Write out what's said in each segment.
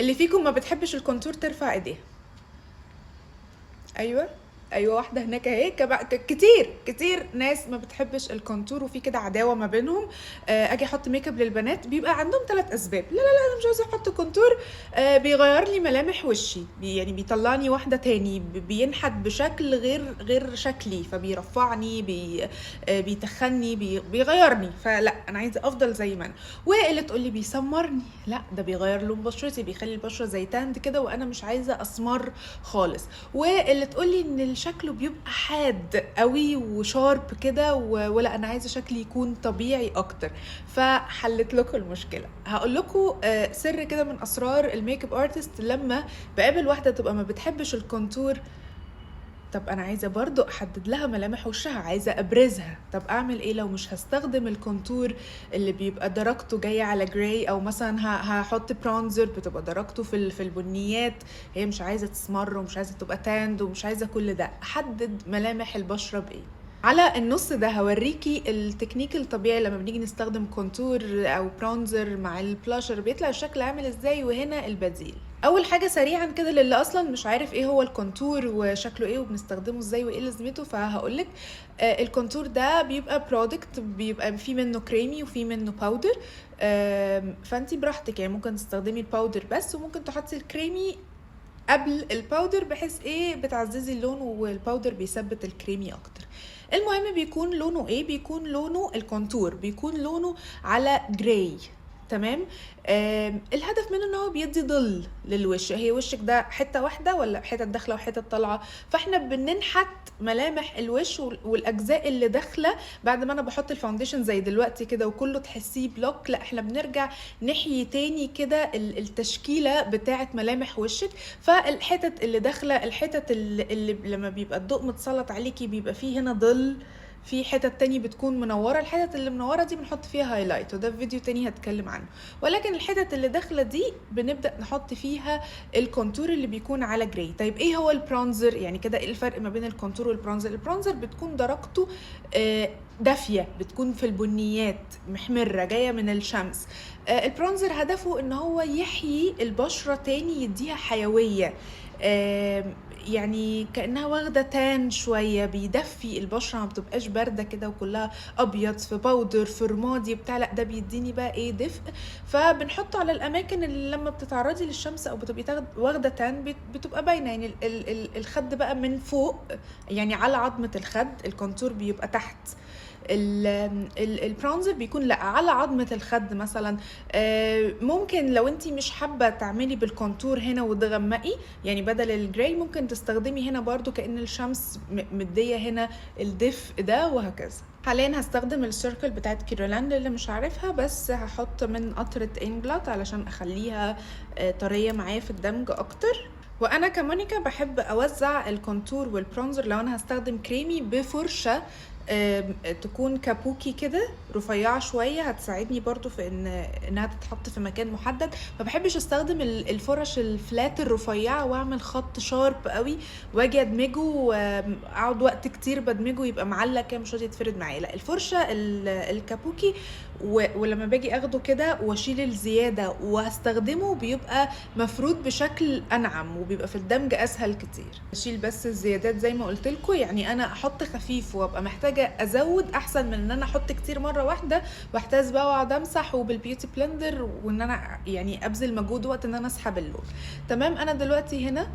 اللي فيكم ما بتحبش الكونتور ترفع ايديها. ايوه، ايوه، واحده هناك اهي. كتير ناس ما بتحبش الكونتور، وفي كده عداوه ما بينهم. اجي احط ميك اب للبنات بيبقى عندهم 3 اسباب. لا لا لا، انا مش عايزه احط كونتور. بيغير لي ملامح وشي، يعني بيطلعني واحده تاني، بينحت بشكل غير شكلي، فبيرفعني، بيتخني، بيغيرني. فلا، انا عايزه افضل زي ما انا. واللي تقول لي بيسمرني، لا، ده بيغير لون بشرتي، بيخلي البشره زي تاند كده، وانا مش عايزه اسمر خالص. واللي تقولي ان شكله بيبقى حاد قوي وشارب كده، ولا انا عايزه شكلي يكون طبيعي اكتر. فحلت لكم المشكله. هقول لكم سر كده من اسرار الميك اب ارتست. لما بقابل واحده تبقى ما بتحبش الكونتور، طب انا عايزه برضو احدد لها ملامح وشها، عايزه ابرزها. طب اعمل ايه لو مش هستخدم الكونتور اللي بيبقى درجته جايه على جراي، او مثلا هحط برونزر بتبقى درجته في البنيات. هي مش عايزه تسمر، ومش عايزه تبقى تاند، ومش عايزه كل ده. احدد ملامح البشره بايه؟ على النص ده هوريكي التكنيك الطبيعي لما بنيجي نستخدم كونتور او برونزر مع البلاشر بيطلع الشكل عامل ازاي، وهنا البديل. اول حاجه سريعا كده للي اصلا مش عارف ايه هو الكونتور وشكله ايه وبنستخدمه ازاي وايه لازمته، فهقولك. الكونتور ده بيبقى برودكت، بيبقى فيه منه كريمي وفيه منه باودر. فانتي براحتك، يعني ممكن تستخدمي الباودر بس، وممكن تحطي الكريمي قبل الباودر، بحيث ايه بتعززي اللون، والباودر بيثبت الكريمي اكتر. المهم بيكون لونه ايه؟ بيكون لونه الكونتور بيكون لونه على جراي. تمام. الهدف منه ان هو بيدي ظل للوش. هي وشك ده حته واحده ولا حتت داخله وحتت طالعه؟ فاحنا بننحت ملامح الوش والاجزاء اللي داخله بعد ما انا بحط الفاونديشن زي دلوقتي كده وكله تحسيه بلوك. لا، احنا بنرجع نحيي تاني كده التشكيله بتاعه ملامح وشك. فالحتت اللي داخله، الحتت اللي لما بيبقى الضوء متسلط عليكي بيبقى فيه هنا ظل. في حتت تاني بتكون منوره، الحتت اللي منوره دي بنحط فيها هايلايت، وده في فيديو تاني هتكلم عنه. ولكن الحتت اللي داخله دي بنبدا نحط فيها الكونتور اللي بيكون على جراي. طيب ايه هو البرونزر؟ يعني كده ايه الفرق ما بين الكونتور والبرونزر؟ البرونزر بتكون درجته دافيه، بتكون في البنيات، محمره، جايه من الشمس. البرونزر هدفه ان هو يحيي البشره تاني، يديها حيويه. يعني كأنها واخدة تان شوية، بيدفي البشرة، ما بتبقاش باردة كده وكلها أبيض في باودر في رمادي بتاع. لا، ده بيديني بقى ايه؟ دفء. فبنحطه على الأماكن اللي لما بتتعرضي للشمس أو بتبقي واخدة تان بتبقى باينة. يعني الخد بقى من فوق، يعني على عظمة الخد. الكونتور بيبقى تحت. البرونزر بيكون لا على عظمة الخد مثلا. ممكن لو انتي مش حابة تعملي بالكونتور هنا وتغمقي، يعني بدل الجراي ممكن تستخدمي هنا برضو كأن الشمس مدية هنا الدفء ده، وهكذا. حاليا هستخدم السيركل بتاعت كيرولاند اللي مش عارفها، بس هحط من قطرة انجلات علشان اخليها طرية معايا في الدمج اكتر. وانا كمونيكا بحب اوزع الكونتور والبرونزر لو انا هستخدم كريمي بفرشة تكون كابوكي كده رفيعه شويه، هتساعدني برضو في انها تتحط في مكان محدد. ما بحبش استخدم الفرش الفلات الرفيعه واعمل خط شارب قوي واجي ادمجه واقعد وقت كتير بدمجه يبقى معلق كده مش راضي يتفرد معايا. لا، الفرشه الكابوكي ولما باجي اخده كده واشيل الزياده وهستخدمه بيبقى مفرود بشكل انعم، وبيبقى في الدمج اسهل كتير. اشيل بس الزيادات زي ما قلت لكم، يعني انا احط خفيف وابقى محتاجه ازود احسن من ان انا احط كتير مره واحده واحتاج بقى واقعد امسح وبالبيوتي بلندر، وان انا يعني ابذل مجهود وقت ان انا اسحب اللون. تمام. انا دلوقتي هنا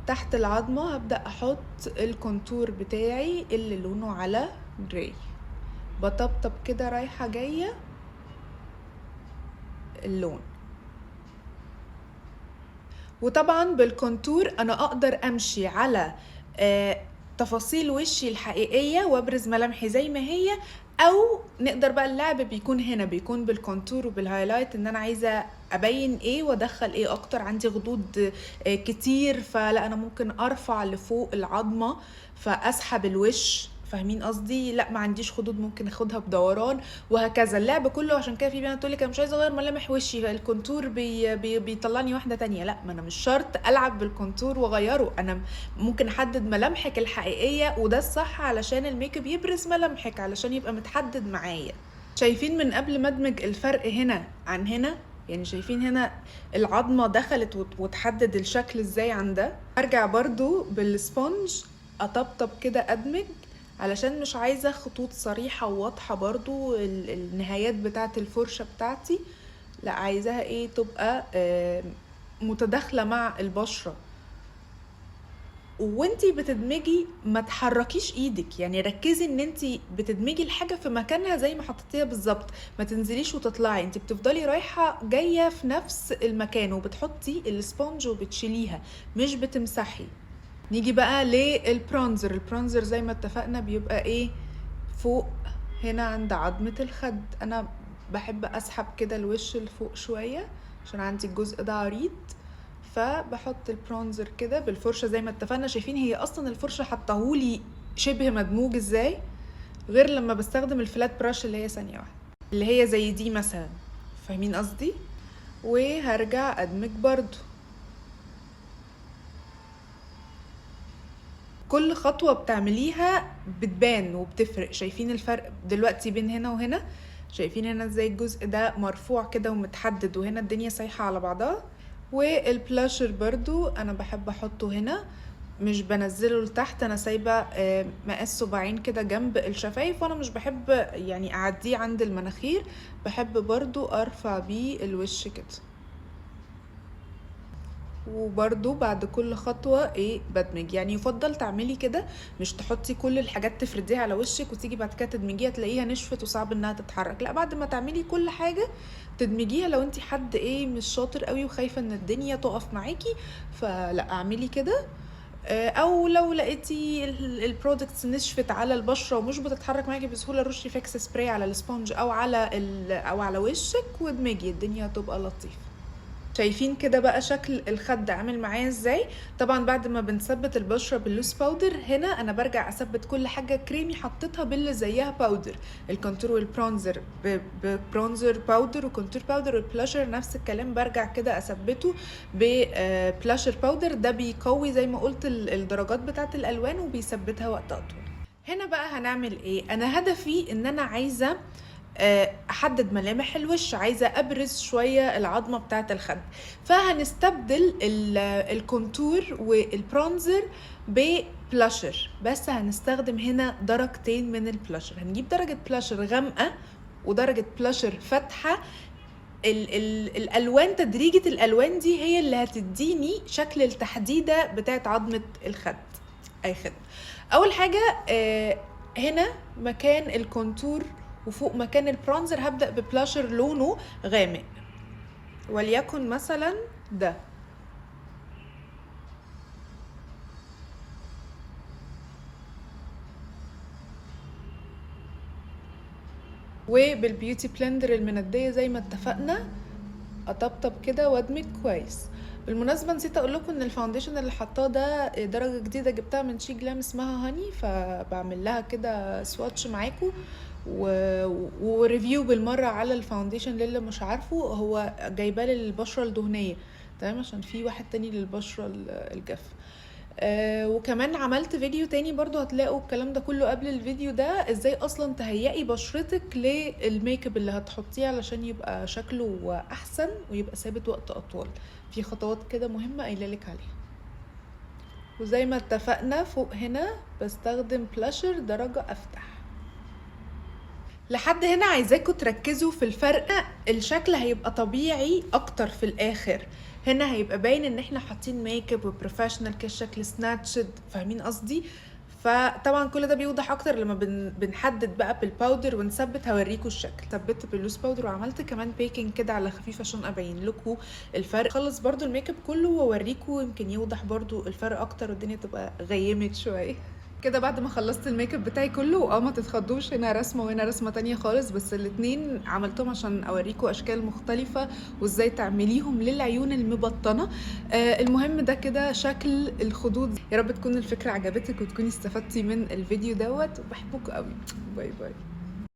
تحت العظمه هبدا احط الكونتور بتاعي اللي لونه على جراي، بطبطب كده رايحه جايه اللون. وطبعا بالكونتور انا اقدر امشي على تفاصيل وشي الحقيقية وابرز ملامحي زي ما هي، او نقدر بقى اللعب بيكون هنا، بيكون بالكونتور وبالهايلايت ان انا عايزة ابين ايه وادخل ايه اكتر. عندي غضود كتير، فلا انا ممكن ارفع لفوق العظمة فاسحب الوش. فاهمين قصدي؟ لا، ما عنديش خدود ممكن اخدها بدوران، وهكذا. اللعب كله عشان كده في بنات تقول لك انا مش عايزه اغير ملامح وشي، الكونتور بيطلعني واحده تانية. لا، ما انا مش شرط العب بالكونتور واغيره. انا ممكن احدد ملامحك الحقيقيه، وده الصح علشان الميك اب يبرز ملامحك علشان يبقى متحدد معايا. شايفين من قبل ما ادمج الفرق هنا عن هنا؟ يعني شايفين هنا العظمة دخلت وتحدد الشكل ازاي عندها. ارجع برضو بالسبونج اطبطب كده ادمج، علشان مش عايزة خطوط صريحة وواضحة برضو النهايات بتاعة الفرشة بتاعتي، لا عايزاها ايه تبقى متداخلة مع البشرة. وانتي بتدمجي ما تحركيش ايدك، يعني ركزي ان انتي بتدمجي الحاجة في مكانها زي ما حطيتيها بالظبط، ما تنزليش وتطلعي، انتي بتفضلي رايحة جاية في نفس المكان، وبتحطي السبونج وبتشيليها مش بتمسحي. نيجي بقى للبرونزر. البرونزر زي ما اتفقنا بيبقى ايه فوق هنا عند عظمة الخد. انا بحب اسحب كده الوش لفوق شوية عشان عندي الجزء ده عريض، فبحط البرونزر كده بالفرشة زي ما اتفقنا. شايفين هي اصلا الفرشة حطاهولي شبه مدموج ازاي، غير لما بستخدم الفلات براش اللي هي ثانية واحدة اللي هي زي دي مثلا، فاهمين قصدي؟ وهرجع ادمج برضو. كل خطوة بتعمليها بتبان وبتفرق. شايفين الفرق دلوقتي بين هنا وهنا؟ شايفين هنا ازاي الجزء ده مرفوع كده ومتحدد، وهنا الدنيا سايحة على بعضها. والبلاشر برضو انا بحب احطه هنا، مش بنزله لتحت، انا سايبه مقاس صباعين كده جنب الشفايف، وانا مش بحب يعني اعديه عند المناخير، بحب برضو ارفع بيه الوش كده. وبرضو بعد كل خطوة ايه بدمج. يعني يفضل تعملي كده، مش تحطي كل الحاجات تفرديها على وشك وتيجي بعد كده تدمجيها تلاقيها نشفت وصعب انها تتحرك. لا، بعد ما تعملي كل حاجة تدمجيها. لو انتي حد ايه مش شاطر قوي وخايفة ان الدنيا تقف معاكي، فلا اعملي كده. او لو لقيتي البرودكتس نشفت على البشره ومش بتتحرك معاكي بسهوله، رشي فيكس سبراي على السبونج او على وشك وادمجي، الدنيا هتبقى لطيفه. شايفين كده بقى شكل الخد عامل معايا ازاي؟ طبعا بعد ما بنثبت البشره باللوس باودر، هنا انا برجع اثبت كل حاجه كريمي حطيتها باللي زيها باودر. الكونتور والبرونزر ببرونزر باودر وكونتور باودر، والبلاشر نفس الكلام برجع كده اثبته ببلاشر باودر. ده بيقوي زي ما قلت الدرجات بتاعه الالوان وبيثبتها وقت اطول. هنا بقى هنعمل ايه؟ انا هدفي ان انا عايزه احدد ملامح الوش، عايزه ابرز شويه العظمه بتاعه الخد، فهنستبدل الكونتور والبرونزر ببلاشر. بس هنستخدم هنا درجتين من البلاشر، هنجيب درجه بلاشر غامقه ودرجه بلاشر فاتحه. الالوان، تدريجه الالوان دي هي اللي هتديني شكل التحديده بتاعه عظمه الخد. اي خدمه. اول حاجه هنا مكان الكونتور وفوق مكان البرونزر هبدأ ببلاشر لونه غامق، وليكن مثلا ده. وبالبيوتي بلندر المندية زي ما اتفقنا اطبطب كده وادمج كويس. بالمناسبه نسيت اقول لكم ان الفاونديشن اللي حطاه ده درجه جديده جبتها من شي جلام اسمها هاني، فبعمل لها كده سواتش معاكم وريفيو بالمره على الفاونديشن للي مش عارفه. هو جايباه للبشره الدهنيه، تمام، عشان في واحد تاني للبشره الجافه. وكمان عملت فيديو تاني برضو هتلاقوا الكلام ده كله قبل الفيديو ده، ازاي اصلا تهيئي بشرتك للميك اب اللي هتحطيه علشان يبقى شكله احسن ويبقى ثابت وقت اطول. في خطوات كده مهمة قايلالك عليها. وزي ما اتفقنا فوق هنا بستخدم بلاشر درجة افتح. لحد هنا عايزاكم تركزوا في الفرق، الشكل هيبقى طبيعي اكتر في الاخر. هنا هيبقى باين ان احنا حاطين ميك اب وبروفيشنال كشكل سناتشد، فاهمين قصدي؟ فطبعا كل ده بيوضح اكتر لما بنحدد بقى بالباودر ونثبت. هوريكم الشكل. ثبت باللوس باودر وعملت كمان بيكنج كده على خفيف عشان ابين لكم الفرق. خلص برضو الميك اب كله واوريكم، يمكن يوضح برضو الفرق اكتر والدنيا تبقى غيمت شويه كده. بعد ما خلصت الميك اب بتاعي كله، ما تتخضوش، هنا رسمه وهنا رسمه تانية خالص، بس الاتنين عملتهم عشان اوريكم اشكال مختلفه وازاي تعمليهم للعيون المبطنه. المهم ده كده شكل الخدود. يا رب تكون الفكره عجبتك وتكوني استفدتي من الفيديو دوت، وبحبكم قوي. باي باي.